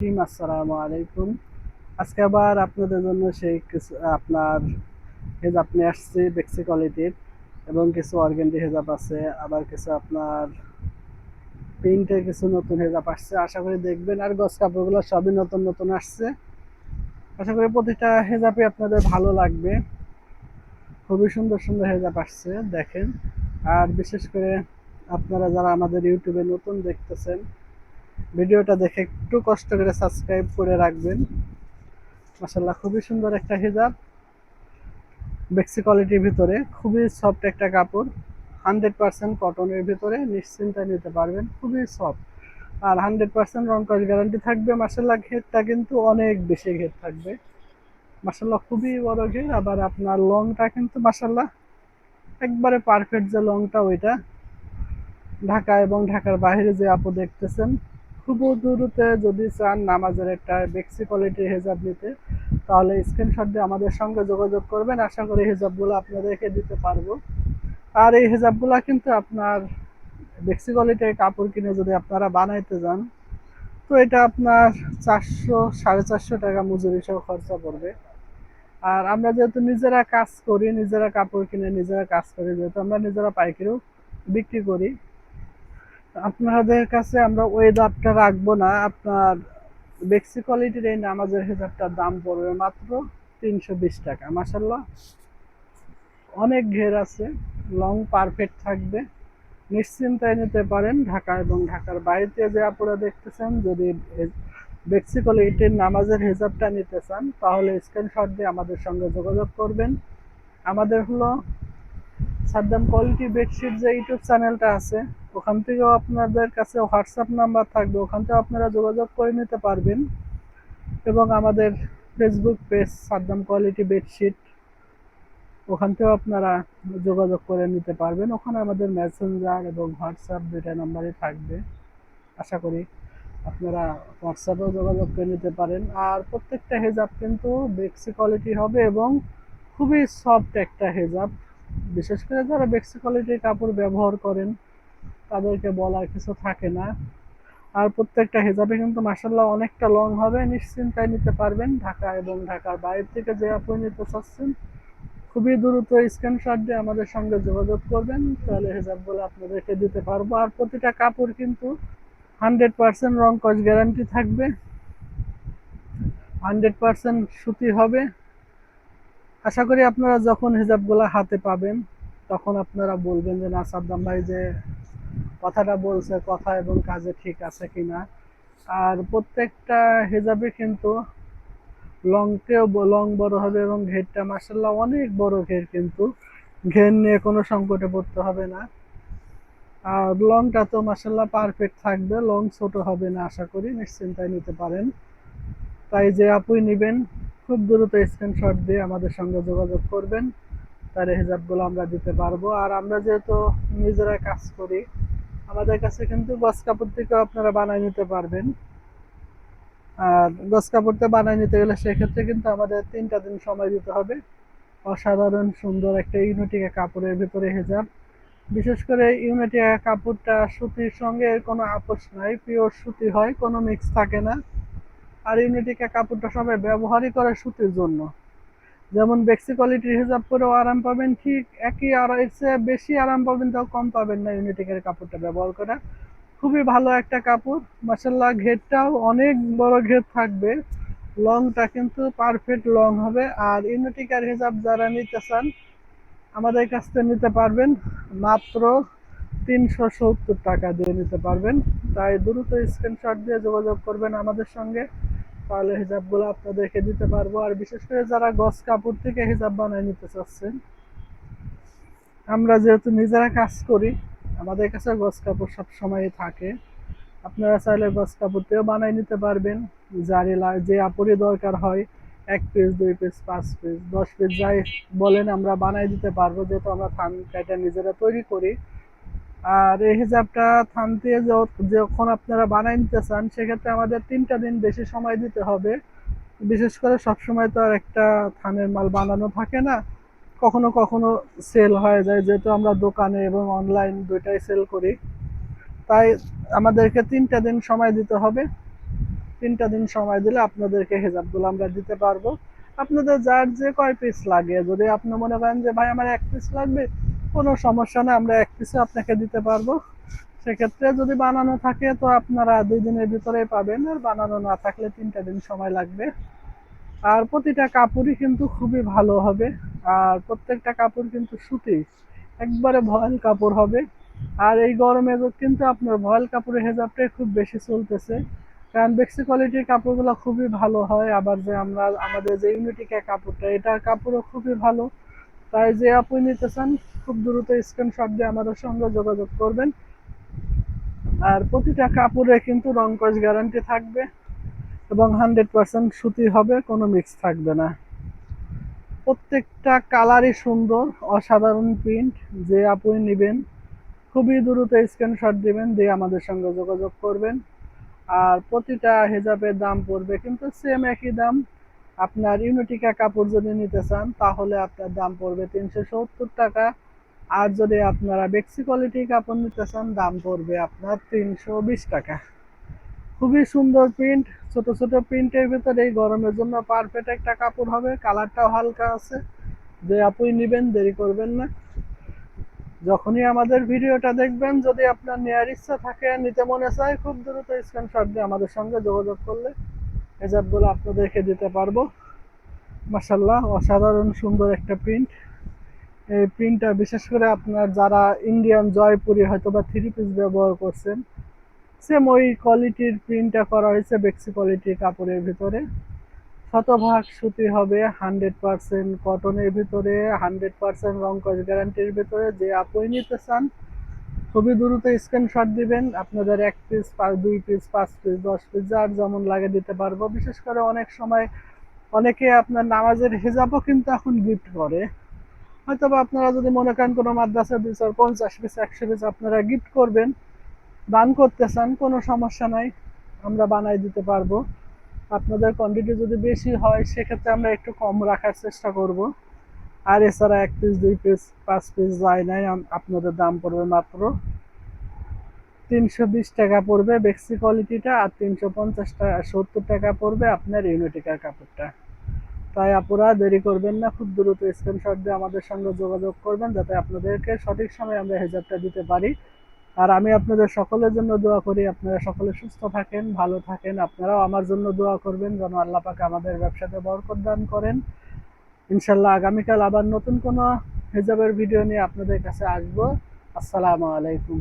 আসসালামু আলাইকুম। আজকে আবার আপনাদের জন্য সেই কিছু আপনার হেজাব নিয়ে আসছি বেক্সি কোয়ালিটির, এবং কিছু অর্গেন্ডি হেজাব আছে, আবার কিছু আপনার প্রিন্টের কিছু নতুন হেজাব আসছে। আশা করি দেখবেন। আর গস কাপড়গুলো সবই নতুন নতুন আসছে। আশা করি প্রতিটা হেজাবই আপনাদের ভালো লাগবে। খুবই সুন্দর সুন্দর হেজাব আসছে, দেখেন। আর বিশেষ করে আপনারা যারা আমাদের ইউটিউবে নতুন দেখতেছেন, ভিডিওটা দেখে একটু কষ্ট করে সাবস্ক্রাইব করে রাখবেন। মাশাআল্লাহ, খুবই সুন্দর একটা হিজাব, বেক্সি কোয়ালিটির ভিতরে, খুবই সফট একটা কাপড়। 100% কটনের ভিতরে নিশ্চিন্তায় নিতে পারবেন, খুবই সফট। আর 100% রং কস গ্যারান্টি থাকবে। মাশাআল্লাহ, ঘেরটা কিন্তু অনেক বেশি ঘের থাকবে। মাশাআল্লাহ, খুবই বড় ঘের। আবার আপনার লংটা কিন্তু মাশাআল্লাহ একবারে পারফেক্ট, যে লংটা ওইটা। ঢাকা এবং ঢাকার বাইরে যে আপু দেখতেছেন, খুব দূরতে যদি চান নামাজের একটা বেক্সি কোয়ালিটির হেজাব নিতে, তাহলে স্ক্রিনশট দিয়ে আমাদের সঙ্গে যোগাযোগ করবেন। আশা করি হেজাবগুলো আপনাদেরকে দিতে পারবো। আর এই হেজাবগুলো কিন্তু আপনার বেক্সি কোয়ালিটির কাপড় কিনে যদি আপনারা বানাইতে যান, তো এটা আপনার 400 সাড়ে 400 টাকা মজুরি সহ খরচা পড়বে। আর আমরা যেহেতু নিজেরা কাজ করি, নিজেরা কাপড় কিনে নিজেরা কাজ করি, যেহেতু আমরা নিজেরা পাইকারিও বিক্রি করি, আপনাদের কাছে আমরা ওই দামটা রাখবো না। আপনার বেক্সি কোয়ালিটির এই নামাজের হেজাবটার দাম পড়বে মাত্র 320 টাকা। মাসাল্লাহ, অনেক ঘের আছে, লং পারফেক্ট থাকবে, নিশ্চিন্তায় নিতে পারেন। ঢাকা এবং ঢাকার বাইরে যে আপনারা দেখতেছেন, যদি বেক্সি কোয়ালিটির নামাজের হেজাবটা নিতে চান, তাহলে স্ক্রিনশট দিয়ে আমাদের সঙ্গে যোগাযোগ করবেন। আমাদের হলো সাদ্দাম কোয়ালিটি বেডশিট যে ইউটিউব চ্যানেলটা আছে, ওখান থেকেও আপনাদের কাছে হোয়াটসঅ্যাপ নাম্বার থাকবে, ওখান থেকেও আপনারা যোগাযোগ করে নিতে পারবেন। এবং আমাদের Facebook page Saddam quality bedsheet, ওখান থেকেও আপনারা যোগাযোগ করে নিতে পারবেন। ওখানে আমাদের মেসেঞ্জার এবং হোয়াটসঅ্যাপ দুইটা নাম্বারই থাকবে। আশা করি আপনারা হোয়াটসঅ্যাপেও যোগাযোগ করে নিতে পারেন। আর প্রত্যেকটা হেজাব কিন্তু বেক্সি কোয়ালিটি হবে এবং খুবই সফট একটা হেজাব। বিশেষ করে যারা বেক্সি কোয়ালিটির কাপড় ব্যবহার করেন, তাদেরকে বলার কিছু থাকে না। আর প্রত্যেকটা হেজাবে কিন্তু মাসাল্লাহ অনেকটা লং হবে, নিশ্চিন্তায় নিতে পারবেন। ঢাকা এবং ঢাকার বাইরে থেকে যে আপনি নিতে চাচ্ছেন, খুবই দ্রুত স্ক্রিনশট দিয়ে আমাদের সঙ্গে যোগাযোগ করবেন, তাহলে হেজাবগুলো আপনাদেরকে দিতে পারবো। আর প্রতিটা কাপড় কিন্তু 100% রং কস গ্যারান্টি থাকবে, 100% সুতি হবে। আশা করি আপনারা যখন হিজাবগুলো হাতে পাবেন, তখন আপনারা বলবেন যে না, সাদ্দাম ভাই যে কথাটা বলছে, কথা এবং কাজে ঠিক আছে কিনা। আর প্রত্যেকটা হিজাবে কিন্তু লং বড় হবে এবং ঘেরটা মাসাল্লাহ অনেক বড় ঘের, কিন্তু ঘের নিয়ে কোনো সংকটে পড়তে হবে না। আর লংটা তো মাসাল্লাহ পারফেক্ট থাকবে, লং ছোট হবে না, আশা করি নিশ্চিন্তায় নিতে পারেন। তাই যে আপুই নেবেন, খুব দ্রুত স্ক্রিনশট দিয়ে আমাদের সঙ্গে যোগাযোগ করবেন, তার হিজাবগুলো আমরা দিতে পারবো। আর আমরা যেহেতু নিজেরা কাজ করি, আমাদের কাছে কিন্তু গস কাপড় থেকেও আপনারা বানায় নিতে পারবেন। আর গস কাপড়তে বানায় নিতে গেলে সেক্ষেত্রে কিন্তু আমাদের 3টা দিন সময় দিতে হবে। অসাধারণ সুন্দর একটা ইউনিটিকা কাপড়ের ভিতরে হেজাব। বিশেষ করে ইউনিটিকা কাপড়টা সুতির সঙ্গে এর কোনো আপোষ নাই, পিওর সুতি হয়, কোনো মিক্স থাকে না। আর ইউনিটিকা কাপড়টা সবাই ব্যবহারই করে সুতির জন্য। যেমন বেক্সি কোয়ালিটির হিজাব করেও আরাম পাবেন, ঠিক একই আর এর চেয়ে বেশি আরাম পাবেন, তাও কম পাবেন না ইউনিটেকের কাপড়টা ব্যবহার করা। খুবই ভালো একটা কাপড়। মাসাল্লাহ, ঘেরটাও অনেক বড় ঘের থাকবে, লংটা কিন্তু পারফেক্ট লং হবে। আর ইউনিটিকার হিজাব যারা নিতে চান, আমাদের কাছ থেকে নিতে পারবেন মাত্র 370 টাকা দিয়ে নিতে পারবেন। তাই দ্রুত স্ক্রিনশট দিয়ে যোগাযোগ করবেন আমাদের সঙ্গে, তাহলে হিজাবগুলো আপনাদেরকে দিতে পারবো। আর বিশেষ করে যারা গস কাপড় থেকে হিজাব বানায় নিতে চাচ্ছেন, আমরা যেহেতু নিজেরা কাজ করি, আমাদের কাছে গস কাপড় সব সময় থাকে। আপনারা চাইলে গস কাপড় দিয়েও বানায় নিতে পারবেন। যারই যে কাপড়ই দরকার হয়, 1 পিস 2 পিস 5 পিস 10 পিস যাই বলেন, আমরা বানাই দিতে পারবো, যেহেতু আমরা থান কাটা নিজেরা তৈরি করি। আর এই হিজাবটা থান দিয়ে যখন আপনারা বানাই নিতে চান, সেক্ষেত্রে আমাদের 3টা দিন বেশি সময় দিতে হবে। বিশেষ করে সবসময় তো আর একটা থানের মাল বানানো থাকে না, কখনো কখনো সেল হয়ে যায়, যেহেতু আমরা দোকানে এবং অনলাইন দুইটাই সেল করি। তাই আমাদেরকে 3টা দিন সময় দিতে হবে। 3টা দিন সময় দিলে আপনাদেরকে হেজাবগুলো আমরা দিতে পারবো। আপনাদের যার যে কয় পিস লাগে, যদি আপনি মনে করেন যে ভাই আমার 1 পিস লাগবে, কোনো সমস্যা নেই, আমরা 1 পিসও আপনাকে দিতে পারবো। সেক্ষেত্রে যদি বানানো থাকে তো আপনারা 2 দিনের ভিতরেই পাবেন, আর বানানো না থাকলে 3টা দিন সময় লাগবে। আর প্রতিটা কাপড়ই কিন্তু খুবই ভালো হবে, আর প্রত্যেকটা কাপড় কিন্তু সুতি, একবারে ভয়েল কাপড় হবে। আর এই গরমে কিন্তু আপনার ভয়েল কাপড়ের হেজাবটাই খুব বেশি চলতেছে, কারণ বেক্সি কোয়ালিটির কাপড়গুলো খুবই ভালো হয়। আবার যে আমরা আমাদের যে ইউনিটিকা কাপড়টা, এটার কাপড়ও খুবই ভালো। তাই যে আপনি নিতে চান খুব দ্রুত স্ক্রিনশট দিয়ে আমাদের সঙ্গে যোগাযোগ করবেন। আর প্রতিটা কাপড়ে কিন্তু রং কস গ্যারান্টি থাকবে, এবং 100% সুতি হবে, কোনো মিক্স থাকবে না। প্রত্যেকটা কালারই সুন্দর, অসাধারণ প্রিন্ট। যে আপনি নেবেন খুবই দ্রুত স্ক্রিনশট দিবেন, দিয়ে আমাদের সঙ্গে যোগাযোগ করবেন। আর প্রতিটা হেজাবের দাম পড়বে কিন্তু সেম একই দাম। আপনার ইউনিটিকা কাপড় যদি নিতে চান তাহলে আপনার দাম পড়বে 370 টাকা। আর যদি আপনারা বেক্সি কোয়ালিটির কাপড় নিতে চান দাম পড়বে আপনার 320 টাকা। খুবই সুন্দর প্রিন্ট, ছোট ছোট প্রিন্টের ভিতরে এই গরমের জন্য পারফেক্ট একটা কাপড় হবে। কালারটাও হালকা আছে। যে আপনি নেবেন দেরি করবেন না, যখনই আমাদের ভিডিওটা দেখবেন, যদি আপনার নেওয়ার ইচ্ছা থাকে, নিতে মনে চায়, খুব দ্রুত স্ক্রিনশট দিয়ে আমাদের সঙ্গে যোগাযোগ করলে হেজাবগুলো আপনাদেরকে দিতে পারবো। মাশাল্লাহ, অসাধারণ সুন্দর একটা প্রিন্ট। এই প্রিন্টটা বিশেষ করে আপনার যারা ইন্ডিয়ান জয়পুরি হয়তো বা 3 পিস ব্যবহার করছেন, সেম ওই কোয়ালিটির প্রিন্টটা করা হয়েছে বেক্সি কোয়ালিটির কাপড়ের ভিতরে। শতভাগ সুতি হবে, 100% কটনের ভিতরে, 100% রং কস গ্যারান্টির ভিতরে। যে আপনি নিতে চান খুবই দ্রুত স্ক্রিনশট দিবেন। আপনাদের 1 পিস, 2 পিস, 5 পিস, 10 পিস যার যেমন লাগে দিতে পারবো। বিশেষ করে অনেক সময় অনেকে আপনার নামাজের হিজাবও কিন্তু এখন গিফট করে। হয়তো বা আপনারা যদি মনে করেন কোনো মাদ্রাসা 50 পিস, 100 পিস আপনারা গিফট করবেন, দান করতে চান, কোনো সমস্যা নাই, আমরা বানাই দিতে পারবো। আপনাদের কোয়ান্টিটি যদি বেশি হয় সেক্ষেত্রে আমরা একটু কম রাখার চেষ্টা করব। আর এছাড়া 1 পিস, 2 পিস, 5 পিস যায় নাই, আপনাদের দাম পড়বে মাত্র 320 টাকা পড়বে বেক্সি কোয়ালিটিটা, আর 350 টাকা, 70 টাকা পড়বে আপনার ইউনিটিকার কাপড়টা। তাই আপুরা দেরি করবেন না, খুব দ্রুত স্ক্রিনশট দিয়ে আমাদের সঙ্গে যোগাযোগ করবেন, যাতে আপনাদেরকে সঠিক সময়ে আমরা হেজাবটা দিতে পারি। আর আমি আপনাদের সকলের জন্য দোয়া করি, আপনারা সকলে সুস্থ থাকেন, ভালো থাকেন। আপনারাও আমার জন্য দোয়া করবেন যেন আল্লাহ পাক আমাদের ব্যবসাতে বরকত দান করেন। ইনশাল্লাহ আগামীকাল আবার নতুন কোনো হেজাবের ভিডিও নিয়ে আপনাদের কাছে আসবো। আসসালামু আলাইকুম।